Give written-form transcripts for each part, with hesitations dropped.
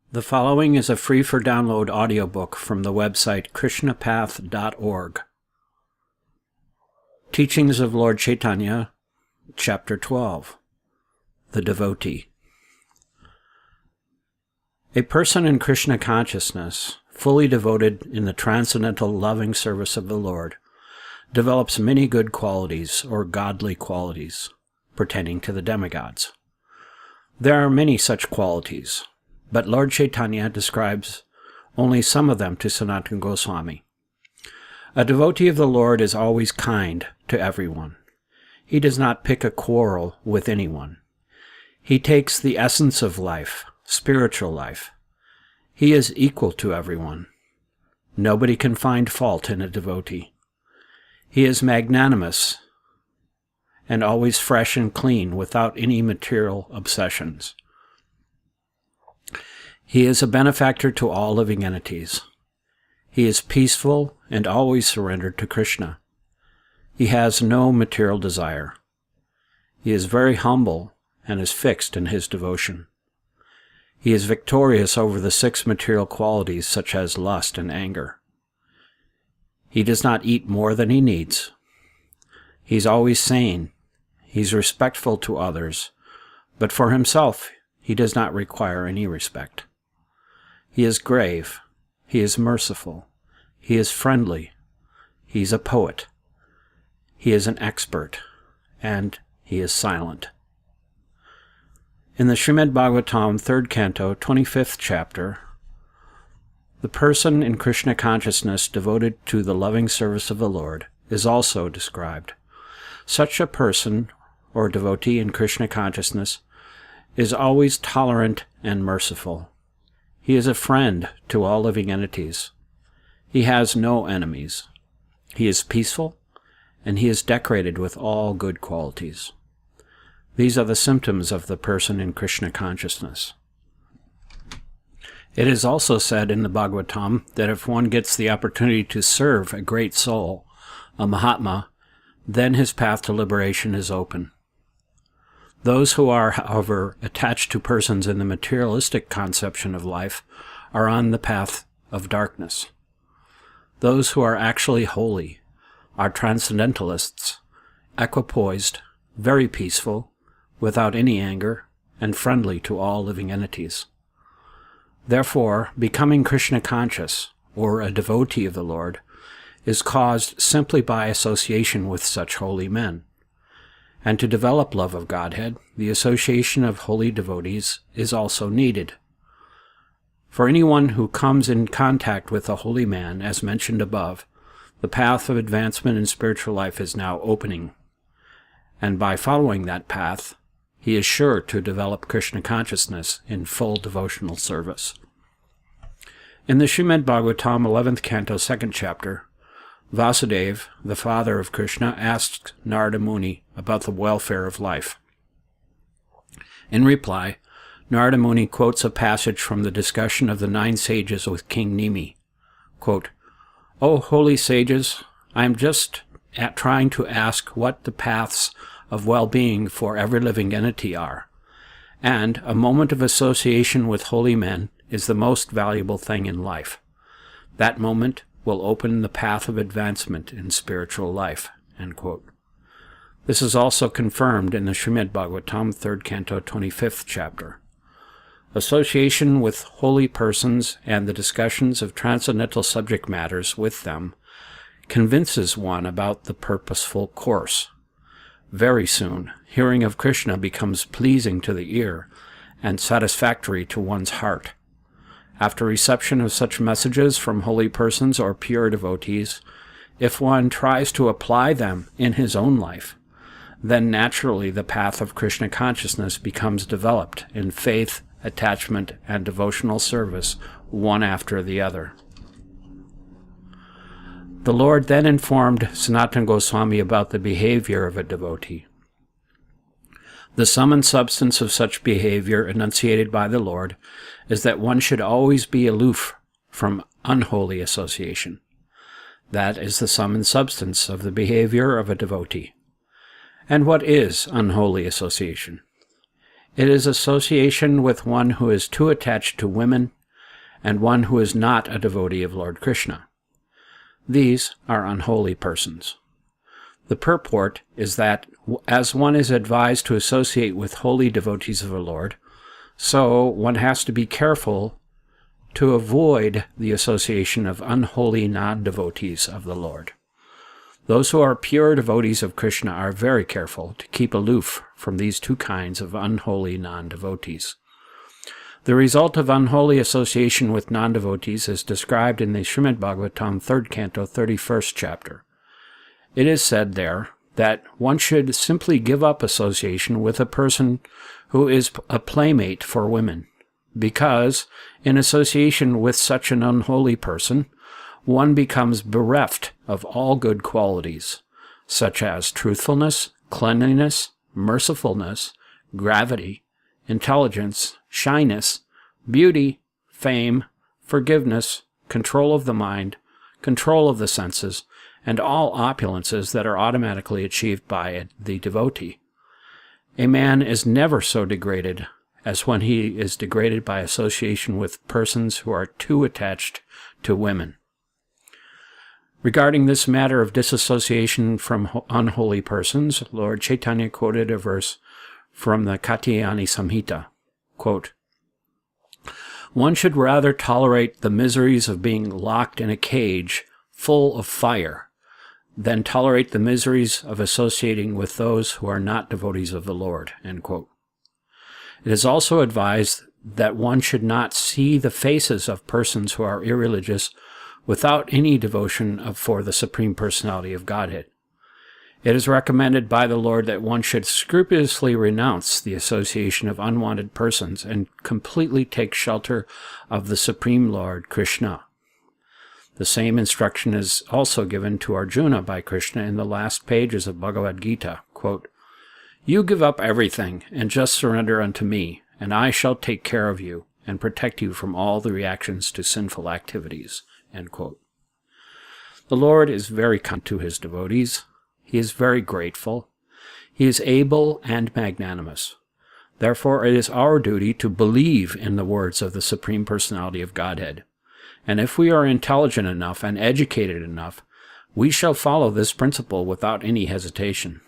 The following is a free-for-download audiobook from the website krishnapath.org. Teachings of Lord Chaitanya, Chapter 12. The Devotee. A person in Krishna consciousness, fully devoted in the transcendental loving service of the Lord, develops many good qualities or godly qualities pertaining to the demigods. There are many such qualities, but Lord Chaitanya describes only some of them to Sanatana Goswami. A devotee of the Lord is always kind to everyone. He does not pick a quarrel with anyone. He takes the essence of life, spiritual life. He is equal to everyone. Nobody can find fault in a devotee. He is magnanimous and always fresh and clean without any material obsessions. He is a benefactor to all living entities. He is peaceful and always surrendered to Krishna. He has no material desire. He is very humble and is fixed in his devotion. He is victorious over the 6 material qualities such as lust and anger. He does not eat more than he needs. He is always sane. He is respectful to others, but for himself he does not require any respect. He is grave, he is merciful, he is friendly, he is a poet, he is an expert, and he is silent. In the Srimad Bhagavatam, 3rd Canto, 25th Chapter, the person in Krishna consciousness devoted to the loving service of the Lord is also described. Such a person, or devotee in Krishna consciousness, is always tolerant and merciful. He is a friend to all living entities. He has no enemies. He is peaceful, and he is decorated with all good qualities. These are the symptoms of the person in Krishna consciousness. It is also said in the Bhagavatam that if one gets the opportunity to serve a great soul, a Mahatma, then his path to liberation is open. Those who are, however, attached to persons in the materialistic conception of life are on the path of darkness. Those who are actually holy are transcendentalists, equipoised, very peaceful, without any anger, and friendly to all living entities. Therefore, becoming Krishna conscious, or a devotee of the Lord, is caused simply by association with such holy men. And to develop love of Godhead, the association of holy devotees is also needed. For anyone who comes in contact with a holy man, as mentioned above, the path of advancement in spiritual life is now opening. And by following that path, he is sure to develop Krishna consciousness in full devotional service. In the Srimad Bhagavatam, 11th Canto, 2nd Chapter, Vasudeva, the father of Krishna, asked Narada Muni about the welfare of life. In reply, Narada Muni quotes a passage from the discussion of the 9 sages with King Nimi. Quote, "O holy sages, I am just trying to ask what the paths of well-being for every living entity are, and a moment of association with holy men is the most valuable thing in life. That moment will open the path of advancement in spiritual life." End quote. This is also confirmed in the Srimad Bhagavatam, 3rd Canto, 25th Chapter. Association with holy persons and the discussions of transcendental subject matters with them convinces one about the purposeful course. Very soon, hearing of Krishna becomes pleasing to the ear and satisfactory to one's heart. After reception of such messages from holy persons or pure devotees, if one tries to apply them in his own life, then naturally the path of Krishna consciousness becomes developed in faith, attachment, and devotional service, one after the other. The Lord then informed Sanatana Goswami about the behavior of a devotee. The sum and substance of such behavior enunciated by the Lord is that one should always be aloof from unholy association. That is the sum and substance of the behavior of a devotee. And what is unholy association? It is association with one who is too attached to women and one who is not a devotee of Lord Krishna. These are unholy persons. The purport is that as one is advised to associate with holy devotees of the Lord, so one has to be careful to avoid the association of unholy non-devotees of the Lord. Those who are pure devotees of Krishna are very careful to keep aloof from these two kinds of unholy non-devotees. The result of unholy association with non-devotees is described in the Srimad Bhagavatam 3rd Canto, 31st chapter. It is said there that one should simply give up association with a person who is a playmate for women, because in association with such an unholy person, one becomes bereft of all good qualities, such as truthfulness, cleanliness, mercifulness, gravity, intelligence, shyness, beauty, fame, forgiveness, control of the mind, control of the senses, and all opulences that are automatically achieved by the devotee. A man is never so degraded as when he is degraded by association with persons who are too attached to women. Regarding this matter of disassociation from unholy persons, Lord Chaitanya quoted a verse from the Katyayani Samhita, quote, "One should rather tolerate the miseries of being locked in a cage full of fire than tolerate the miseries of associating with those who are not devotees of the Lord." End quote. It is also advised that one should not see the faces of persons who are irreligious without any devotion for the Supreme Personality of Godhead. It is recommended by the Lord that one should scrupulously renounce the association of unwanted persons and completely take shelter of the Supreme Lord Krishna. The same instruction is also given to Arjuna by Krishna in the last pages of Bhagavad Gita, quote, "You give up everything and just surrender unto me, and I shall take care of you and protect you from all the reactions to sinful activities." End quote. The Lord is very kind to his devotees. He is very grateful. He is able and magnanimous. Therefore, it is our duty to believe in the words of the Supreme Personality of Godhead. And if we are intelligent enough and educated enough, we shall follow this principle without any hesitation.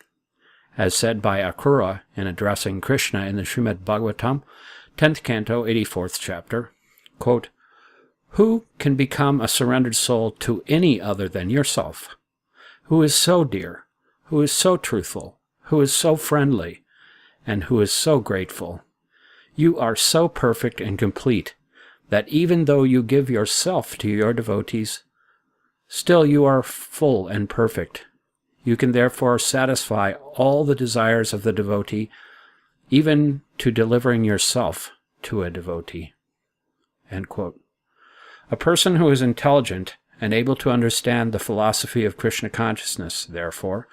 As said by Akrura in addressing Krishna in the Srimad Bhagavatam, 10th Canto, 84th chapter, quote, "Who can become a surrendered soul to any other than yourself? Who is so dear, who is so truthful, who is so friendly, and who is so grateful? You are so perfect and complete that even though you give yourself to your devotees, still you are full and perfect. You can therefore satisfy all the desires of the devotee, even to delivering yourself to a devotee." End quote. A person who is intelligent and able to understand the philosophy of Krishna consciousness, therefore,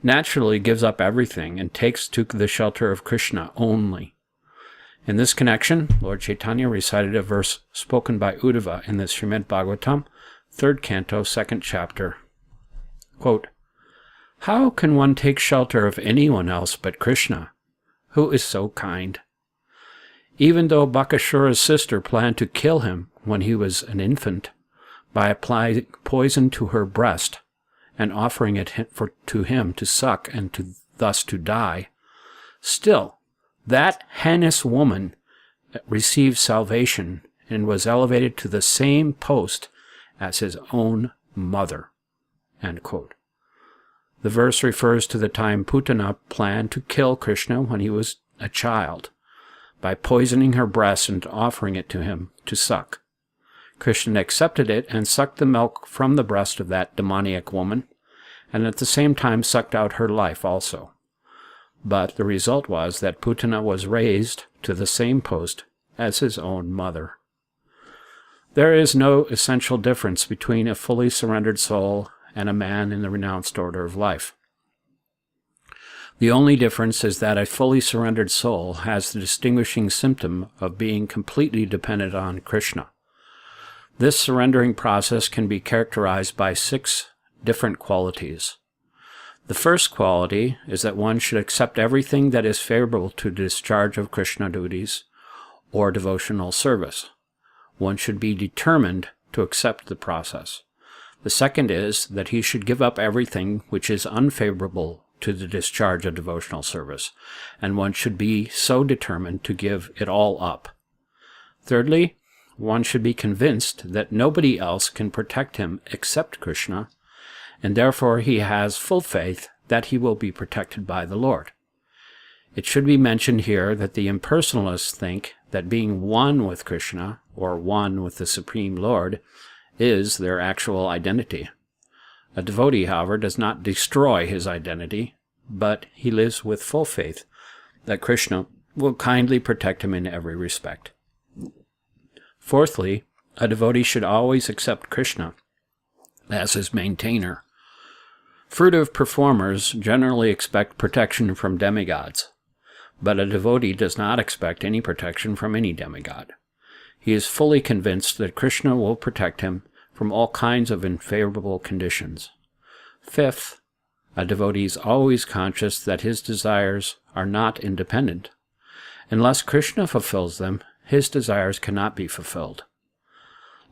naturally gives up everything and takes to the shelter of Krishna only. In this connection, Lord Chaitanya recited a verse spoken by Uddhava in the Srimad Bhagavatam, 3rd Canto, 2nd chapter. Quote, "How can one take shelter of anyone else but Krishna, who is so kind? Even though Bakashura's sister planned to kill him when he was an infant by applying poison to her breast and offering it to him to suck and thus to die, still that heinous woman received salvation and was elevated to the same post as his own mother." End quote. The verse refers to the time Putana planned to kill Krishna when he was a child by poisoning her breast and offering it to him to suck. Krishna accepted it and sucked the milk from the breast of that demoniac woman, and at the same time sucked out her life also. But the result was that Putana was raised to the same post as his own mother. There is no essential difference between a fully surrendered soul and a man in the renounced order of life. The only difference is that a fully surrendered soul has the distinguishing symptom of being completely dependent on Krishna. This surrendering process can be characterized by 6 different qualities. The first quality is that one should accept everything that is favorable to discharge of Krishna duties or devotional service. one should be determined to accept the process. The second is that he should give up everything which is unfavorable to the discharge of devotional service, and one should be so determined to give it all up. Thirdly, one should be convinced that nobody else can protect him except Krishna, and therefore he has full faith that he will be protected by the Lord. It should be mentioned here that the impersonalists think that being one with Krishna, or one with the Supreme Lord, is their actual identity. A devotee, however, does not destroy his identity, but he lives with full faith that Krishna will kindly protect him in every respect. Fourthly, a devotee should always accept Krishna as his maintainer. Fruitive performers generally expect protection from demigods, but a devotee does not expect any protection from any demigod. He is fully convinced that Krishna will protect him from all kinds of unfavorable conditions. Fifth, a devotee is always conscious that his desires are not independent. Unless Krishna fulfills them, his desires cannot be fulfilled.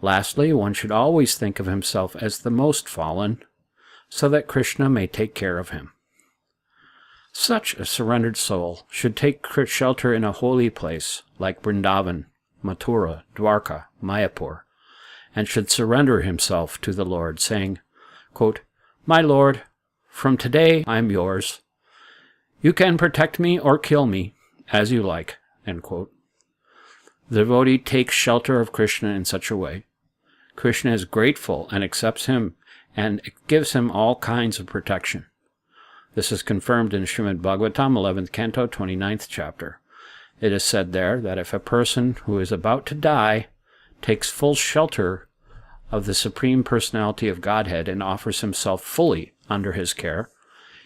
Lastly, one should always think of himself as the most fallen, so that Krishna may take care of him. Such a surrendered soul should take shelter in a holy place like Vrindavan, Mathura, Dwarka, Mayapur, and should surrender himself to the Lord, saying, quote, "My Lord, from today I am yours. You can protect me or kill me, as you like." End quote. The devotee takes shelter of Krishna in such a way. Krishna is grateful and accepts him and gives him all kinds of protection. This is confirmed in Srimad Bhagavatam, 11th Canto, 29th chapter. It is said there that if a person who is about to die takes full shelter of the Supreme Personality of Godhead and offers himself fully under his care,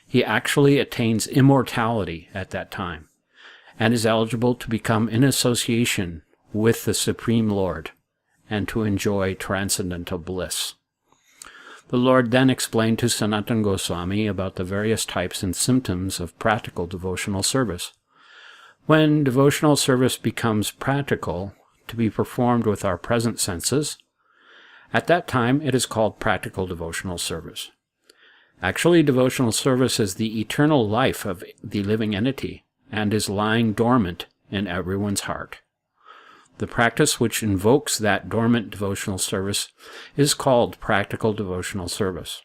he actually attains immortality at that time and is eligible to become in association with the Supreme Lord and to enjoy transcendental bliss. The Lord then explained to Sanatana Goswami about the various types and symptoms of practical devotional service. When devotional service becomes practical, to be performed with our present senses, at that time it is called practical devotional service. Actually, devotional service is the eternal life of the living entity and is lying dormant in everyone's heart. The practice which invokes that dormant devotional service is called practical devotional service.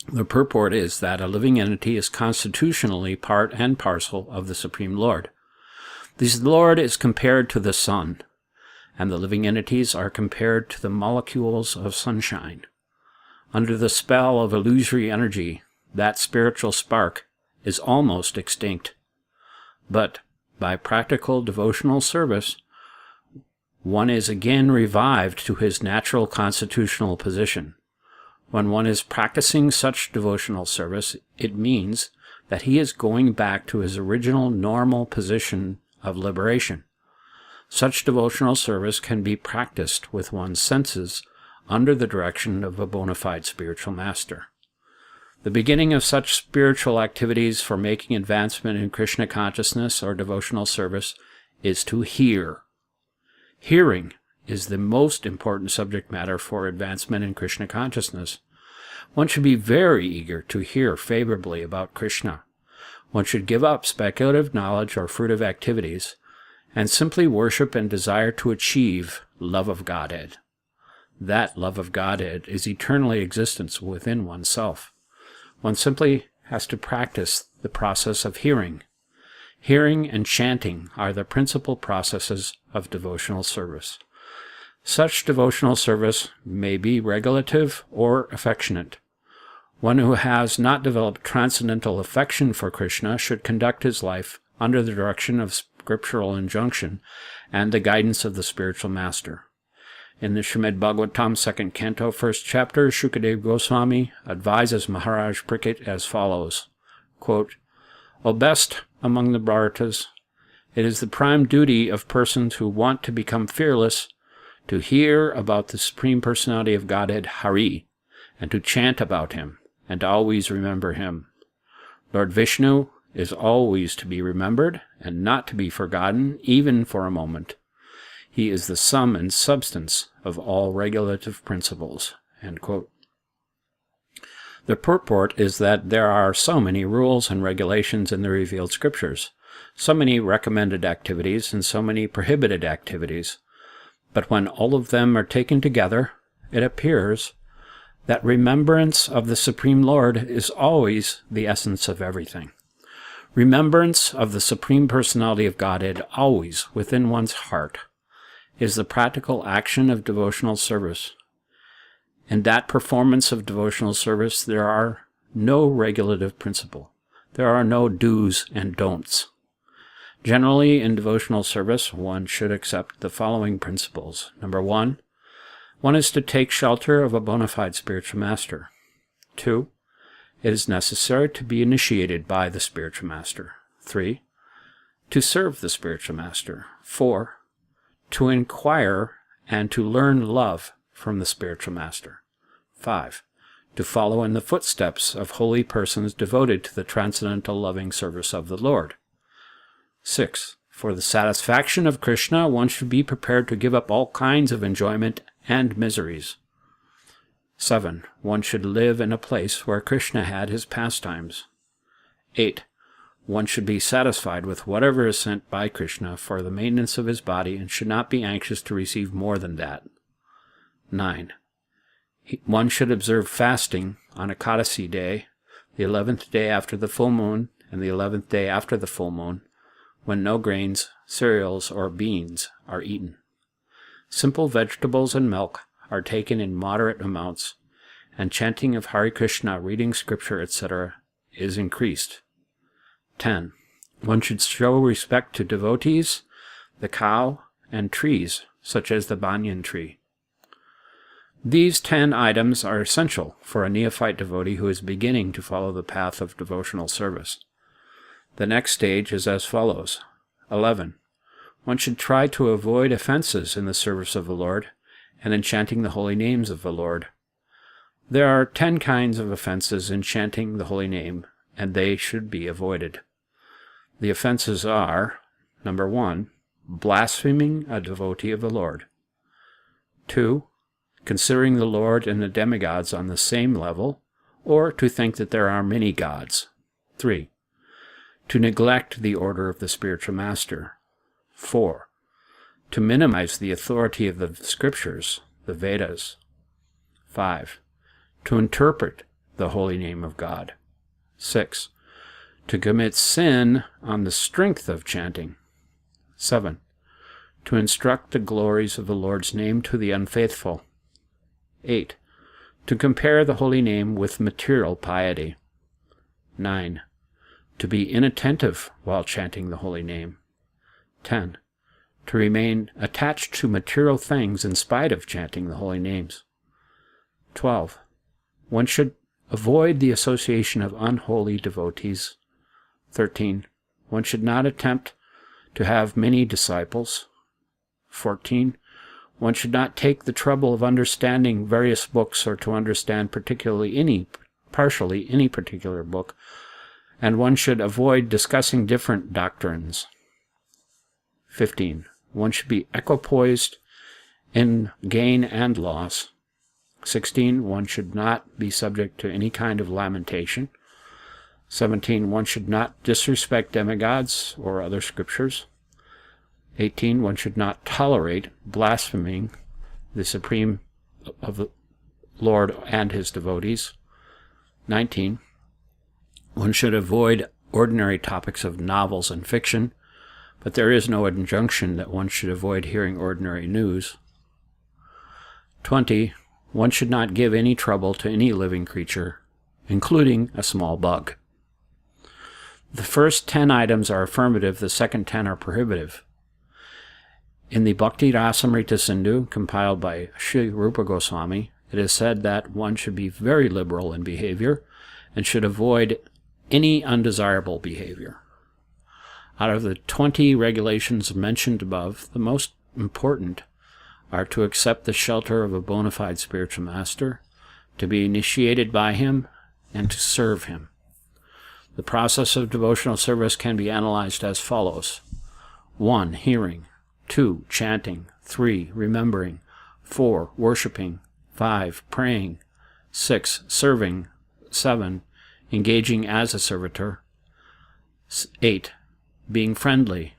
The purport is that a living entity is constitutionally part and parcel of the Supreme Lord. This Lord is compared to the sun, and the living entities are compared to the molecules of sunshine. Under the spell of illusory energy, that spiritual spark is almost extinct. But by practical devotional service, one is again revived to his natural constitutional position. When one is practicing such devotional service, it means that he is going back to his original normal position of liberation. Such devotional service can be practiced with one's senses under the direction of a bona fide spiritual master. The beginning of such spiritual activities for making advancement in Krishna consciousness or devotional service is to hear. Hearing is the most important subject matter for advancement in Krishna consciousness. One should be very eager to hear favorably about Krishna. One should give up speculative knowledge or fruitive activities and simply worship and desire to achieve love of Godhead. That love of Godhead is eternally existence within oneself. One simply has to practice the process of hearing. Hearing and chanting are the principal processes of devotional service. Such devotional service may be regulative or affectionate. One who has not developed transcendental affection for Krishna should conduct his life under the direction of scriptural injunction and the guidance of the spiritual master. In the Srimad Bhagavatam, 2nd Canto, 1st chapter, Shukadeva Goswami advises Maharaj Parikshit as follows, quote, "O best among the Bharatas, it is the prime duty of persons who want to become fearless to hear about the Supreme Personality of Godhead, Hare, and to chant about him, and to always remember him. Lord Vishnu is always to be remembered and not to be forgotten even for a moment. He is the sum and substance of all regulative principles." End quote. The purport is that there are so many rules and regulations in the revealed scriptures, so many recommended activities and so many prohibited activities. But when all of them are taken together, it appears that remembrance of the Supreme Lord is always the essence of everything. Remembrance of the Supreme Personality of Godhead always within one's heart is the practical action of devotional service. In that performance of devotional service, there are no regulative principle. There are no do's and don'ts. Generally, in devotional service, one should accept the following principles. Number one is to take shelter of a bona fide spiritual master. 2, it is necessary to be initiated by the spiritual master. 3, to serve the spiritual master. 4, to inquire and to learn love from the spiritual master. 5, to follow in the footsteps of holy persons devoted to the transcendental loving service of the Lord. 6, for the satisfaction of Krishna, one should be prepared to give up all kinds of enjoyment and miseries. 7, one should live in a place where Krishna had his pastimes. 8, one should be satisfied with whatever is sent by Krishna for the maintenance of his body and should not be anxious to receive more than that. 9, one should observe fasting on Ekadasi day, the 11th day after the full moon, and the 11th day after the full moon, when no grains, cereals, or beans are eaten. Simple vegetables and milk are taken in moderate amounts, and chanting of Hare Krishna, reading scripture, etc. is increased. 10, one should show respect to devotees, the cow, and trees, such as the banyan tree. These 10 items are essential for a neophyte devotee who is beginning to follow the path of devotional service. The next stage is as follows. 11, one should try to avoid offenses in the service of the Lord and in chanting the holy names of the Lord. There are 10 kinds of offenses in chanting the holy name, and they should be avoided. The offenses are, number 1, blaspheming a devotee of the Lord. 2, considering the Lord and the demigods on the same level, or to think that there are many gods. 3, to neglect the order of the spiritual master. 4, to minimize the authority of the scriptures, the Vedas. 5, to interpret the holy name of God. 6, to commit sin on the strength of chanting. 7, to instruct the glories of the Lord's name to the unfaithful. 8, to compare the holy name with material piety. 9, to be inattentive while chanting the holy name. 10, to remain attached to material things in spite of chanting the holy names. 12, one should avoid the association of unholy devotees. 13, one should not attempt to have many disciples. 14, one should not take the trouble of understanding various books or to understand partially any particular book, and one should avoid discussing different doctrines. 15, one should be equipoised in gain and loss. 16, one should not be subject to any kind of lamentation. 17, one should not disrespect demigods or other scriptures. 18, one should not tolerate blaspheming the Supreme of the Lord and his devotees. 19, one should avoid ordinary topics of novels and fiction, but there is no injunction that one should avoid hearing ordinary news. 20, one should not give any trouble to any living creature, including a small bug. The first 10 items are affirmative, the second 10 are prohibitive. In the Bhakti Rasamrita Sindhu, compiled by Sri Rupa Goswami, it is said that one should be very liberal in behavior and should avoid any undesirable behavior. Out of the 20 regulations mentioned above, the most important are to accept the shelter of a bona fide spiritual master, to be initiated by him, and to serve him. The process of devotional service can be analyzed as follows. 1, hearing. 2. Chanting. 3. Remembering. 4. Worshipping. 5. Praying. 6. Serving. 7. Engaging as a servitor. 8. Being friendly.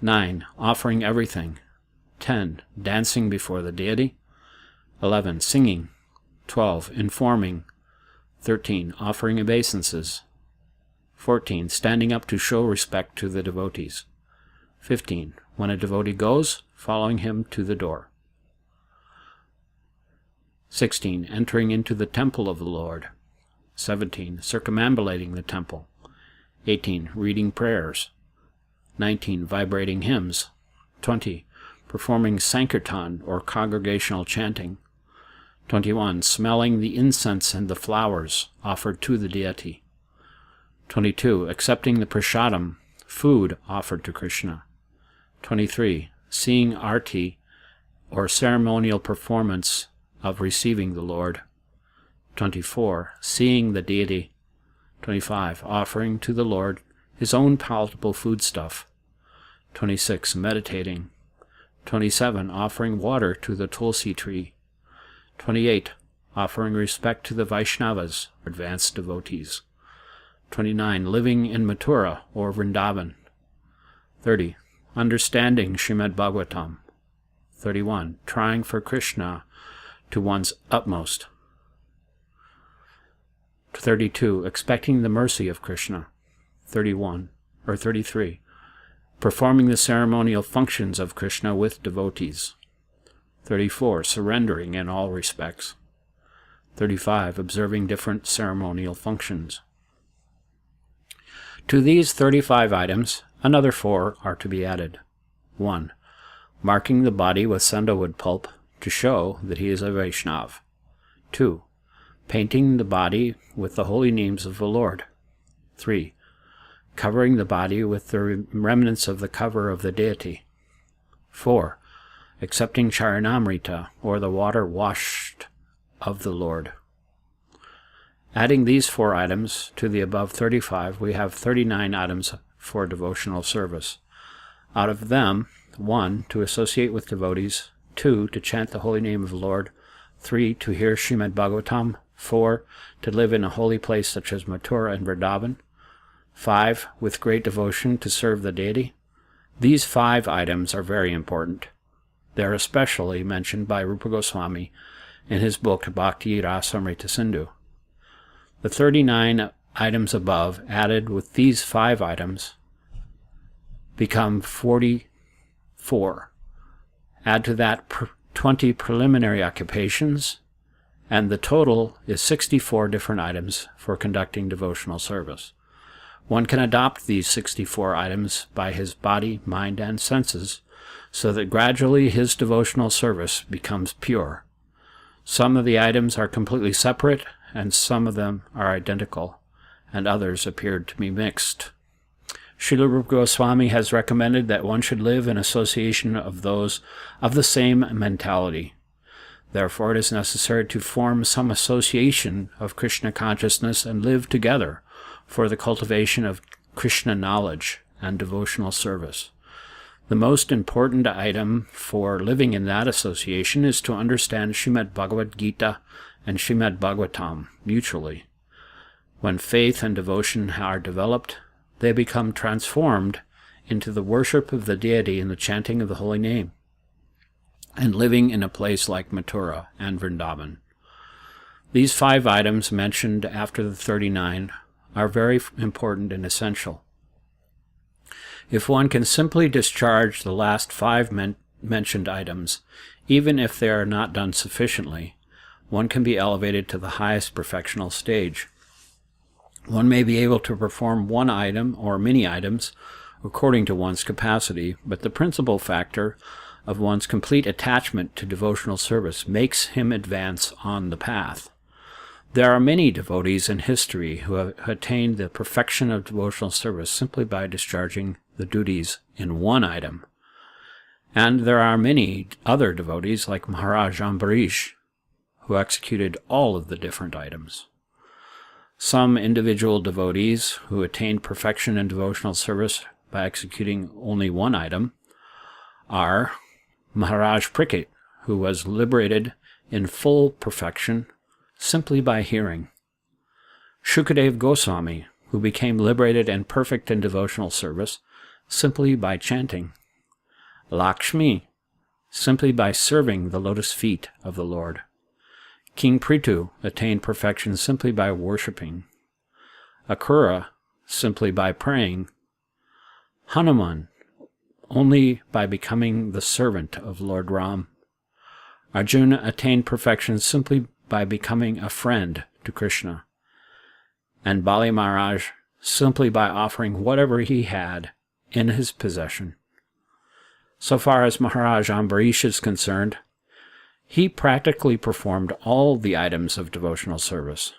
9. Offering everything. 10. Dancing before the deity. 11. Singing. 12. Informing. 13. Offering obeisances. 14. Standing up to show respect to the devotees. 15. When a devotee goes, following him to the door. 16. Entering into the temple of the Lord. 17. Circumambulating the temple. 18. Reading prayers. 19. Vibrating hymns. 20. Performing sankirtan or congregational chanting. 21. Smelling the incense and the flowers offered to the deity. 22. Accepting the prasadam, food offered to Krishna. 23. Seeing arti or ceremonial performance of receiving the Lord. 24. Seeing the deity. 25. Offering to the Lord his own palatable foodstuff. 26. Meditating. 27. Offering water to the tulsi tree. 28. Offering respect to the Vaishnavas, advanced devotees. 29. Living in Mathura or Vrindavan. 30. Understanding Srimad Bhagavatam. 31. Trying for Krishna to one's utmost. 32. Expecting the mercy of Krishna. 33. Performing the ceremonial functions of Krishna with devotees. 34. Surrendering in all respects. 35. Observing different ceremonial functions. To these 35 items, another 4 are to be added. 1. Marking the body with sandalwood pulp to show that he is a Vaishnav. 2. Painting the body with the holy names of the Lord. 3. Covering the body with the remnants of the cover of the deity. 4. Accepting Chaitanya-charitamrita, or the water washed of the Lord. Adding these 4 items to the above 35, we have 39 items for devotional service. Out of them, 1. To associate with devotees. 2. To chant the holy name of the Lord. 3. To hear Srimad Bhagavatam. 4. To live in a holy place such as Mathura and Vrindavan. 5. With great devotion to serve the deity. These 5 items are very important. They are especially mentioned by Rupa Goswami in his book Bhakti Rasamrita Sindhu. The 39 items above, added with these 5 items, become 44. Add to that 20 preliminary occupations, and the total is 64 different items for conducting devotional service. One can adopt these 64 items by his body, mind, and senses, so that gradually his devotional service becomes pure. Some of the items are completely separate, and some of them are identical, and others appeared to be mixed. Srila Rupa Goswami has recommended that one should live in association of those of the same mentality. Therefore, it is necessary to form some association of Krishna consciousness and live together for the cultivation of Krishna knowledge and devotional service. The most important item for living in that association is to understand Srimad Bhagavad Gita and Srimad Bhagavatam mutually. When faith and devotion are developed, they become transformed into the worship of the deity and the chanting of the holy name, and living in a place like Mathura and Vrindavan. These 5 items mentioned after the 39 are very important and essential. If one can simply discharge the last 5 mentioned items, even if they are not done sufficiently, one can be elevated to the highest perfectional stage. One may be able to perform one item or many items according to one's capacity, but the principal factor of one's complete attachment to devotional service makes him advance on the path. There are many devotees in history who have attained the perfection of devotional service simply by discharging the duties in one item. And there are many other devotees like Maharaj Ambarish who executed all of the different items. Some individual devotees who attained perfection in devotional service by executing only one item are Maharaj Parikshit, who was liberated in full perfection simply by hearing; Shukadeva Goswami, who became liberated and perfect in devotional service simply by chanting; Lakshmi, simply by serving the lotus feet of the Lord; King Prithu attained perfection simply by worshipping; Akrura, simply by praying; Hanuman, only by becoming the servant of Lord Ram; Arjuna attained perfection simply by becoming a friend to Krishna; and Bali Maharaj simply by offering whatever he had in his possession. So far as Maharaj Ambarish is concerned, he practically performed all the items of devotional service.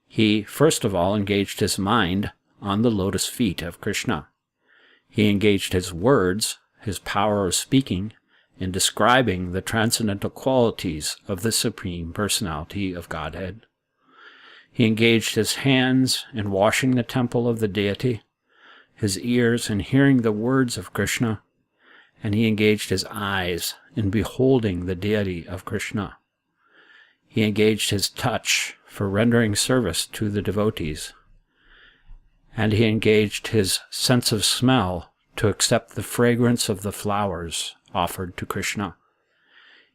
He, first of all, engaged his mind on the lotus feet of Krishna. He engaged his words, his power of speaking, in describing the transcendental qualities of the Supreme Personality of Godhead. He engaged his hands in washing the temple of the deity, his ears in hearing the words of Krishna, and he engaged his eyes in beholding the deity of Krishna. He engaged his touch for rendering service to the devotees, and he engaged his sense of smell to accept the fragrance of the flowers offered to Krishna.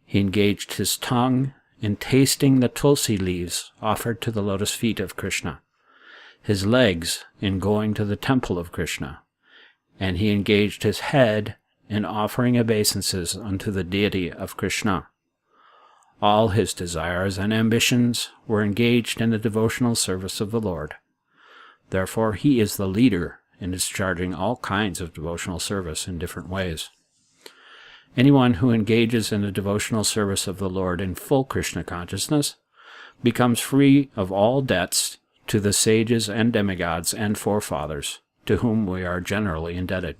He engaged his tongue in tasting the tulsi leaves offered to the lotus feet of Krishna, his legs in going to the temple of Krishna, and he engaged his head in offering obeisances unto the deity of Krishna. All his desires and ambitions were engaged in the devotional service of the Lord. Therefore, he is the leader in discharging all kinds of devotional service in different ways. Anyone who engages in the devotional service of the Lord in full Krishna consciousness becomes free of all debts to the sages and demigods and forefathers, to whom we are generally indebted.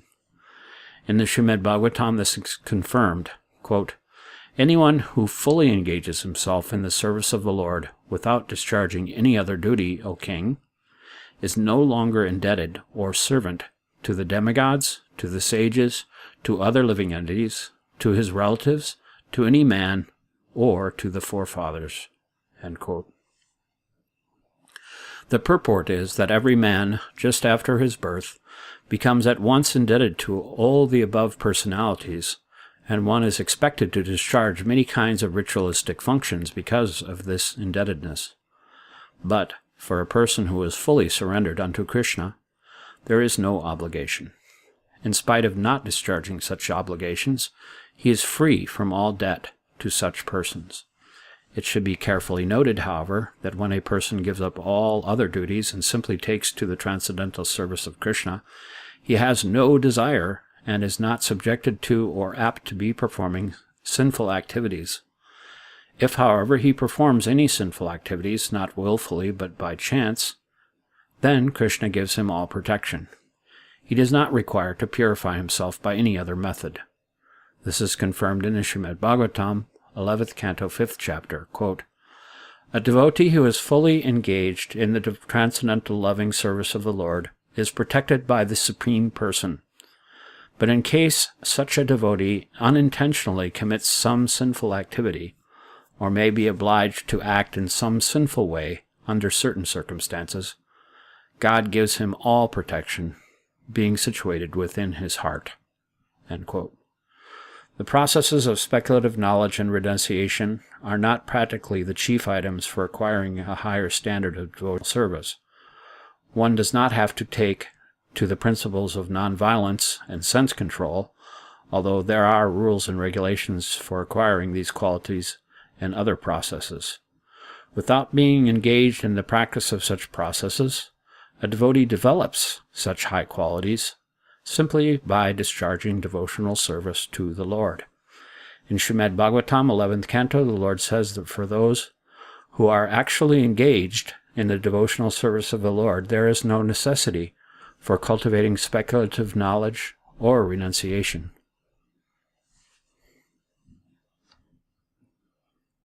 In the Srimad Bhagavatam, this is confirmed, quote, "Anyone who fully engages himself in the service of the Lord without discharging any other duty, O king, is no longer indebted or servant to the demigods, to the sages, to other living entities, to his relatives, to any man, or to the forefathers." End quote. The purport is that every man, just after his birth, becomes at once indebted to all the above personalities, and one is expected to discharge many kinds of ritualistic functions because of this indebtedness. But for a person who is fully surrendered unto Krishna, there is no obligation. In spite of not discharging such obligations, he is free from all debt to such persons. It should be carefully noted, however, that when a person gives up all other duties and simply takes to the transcendental service of Krishna, he has no desire and is not subjected to or apt to be performing sinful activities. If, however, he performs any sinful activities, not willfully but by chance, then Krishna gives him all protection. He does not require to purify himself by any other method. This is confirmed in the Srimad Bhagavatam, 11th Canto, 5th Chapter, quote, "A devotee who is fully engaged in the transcendental loving service of the Lord is protected by the Supreme Person. But in case such a devotee unintentionally commits some sinful activity, or may be obliged to act in some sinful way under certain circumstances, God gives him all protection, being situated within his heart." End quote. The processes of speculative knowledge and renunciation are not practically the chief items for acquiring a higher standard of devotional service. One does not have to take to the principles of nonviolence and sense control, although there are rules and regulations for acquiring these qualities and other processes. Without being engaged in the practice of such processes, a devotee develops such high qualities simply by discharging devotional service to the Lord. In Srimad Bhagavatam, 11th Canto, the Lord says that for those who are actually engaged in the devotional service of the Lord, there is no necessity for cultivating speculative knowledge or renunciation.